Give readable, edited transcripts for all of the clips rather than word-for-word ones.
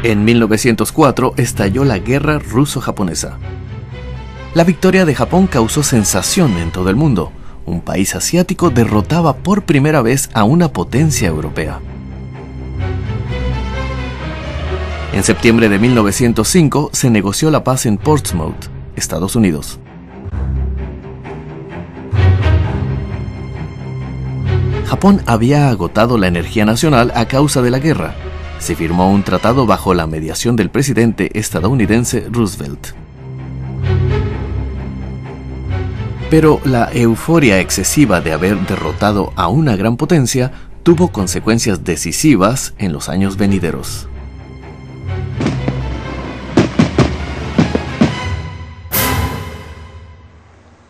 En 1904 estalló la guerra ruso-japonesa. La victoria de Japón causó sensación en todo el mundo. Un país asiático derrotaba por primera vez a una potencia europea. En septiembre de 1905 se negoció la paz en Portsmouth, Estados Unidos. Japón había agotado la energía nacional a causa de la guerra. Se firmó un tratado bajo la mediación del presidente estadounidense Roosevelt. Pero la euforia excesiva de haber derrotado a una gran potencia tuvo consecuencias decisivas en los años venideros.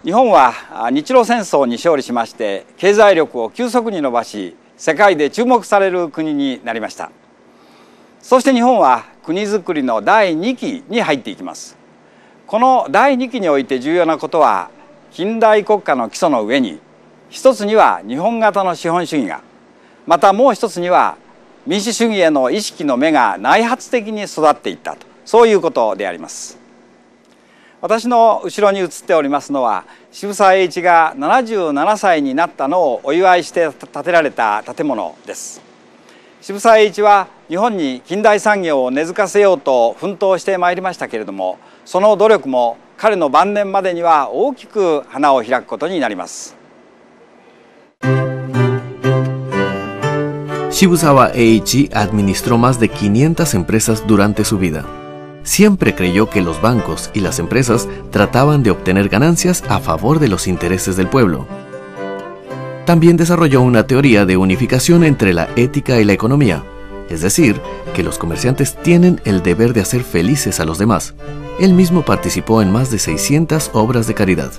Japónは日露戦争に勝利しまして経済力を急速に伸ばし世界で注目される国になりました。そして日本は国づくりの第2期に入っていきます。この第2期において重要なことは近代国家の基礎の上に一つには日本型の資本主義がまたもう一つには民主主義への意識の芽が内発的に育っていったとそういうことであります。私の後ろに映っておりますのは渋沢栄一が77歳になったのをお祝いして建てられた建物です。渋沢栄一は日本に近代産業を根付かせようと奮闘してまいりましたけれども、その努力も彼の晩年までには大きく花を開くことになります。Shibusawa Eiichi administró más de 500 empresas durante su vida. Siempre creyó que los bancos y las empresas trataban de obtener ganancias a favor de los intereses del pueblo. También desarrolló una teoría de unificación entre la ética y la economía, es decir, que los comerciantes tienen el deber de hacer felices a los demás. Él mismo participó en más de 600 obras de caridad.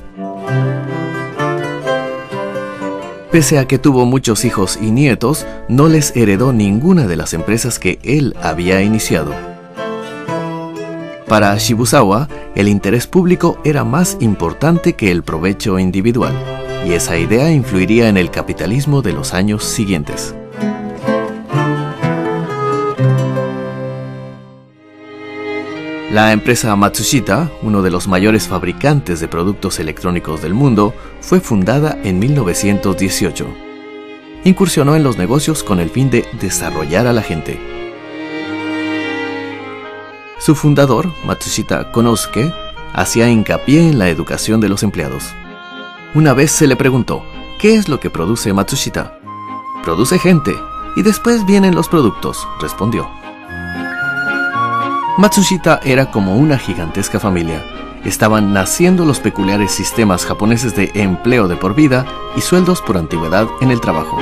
Pese a que tuvo muchos hijos y nietos, no les heredó ninguna de las empresas que él había iniciado. Para Shibusawa, el interés público era más importante que el provecho individual, y esa idea influiría en el capitalismo de los años siguientes. La empresa Matsushita, uno de los mayores fabricantes de productos electrónicos del mundo, fue fundada en 1918. Incursionó en los negocios con el fin de desarrollar a la gente. Su fundador, Matsushita Konosuke, hacía hincapié en la educación de los empleados. Una vez se le preguntó, ¿qué es lo que produce Matsushita? Produce gente, y después vienen los productos, respondió. Matsushita era como una gigantesca familia. Estaban naciendo los peculiares sistemas japoneses de empleo de por vida y sueldos por antigüedad en el trabajo.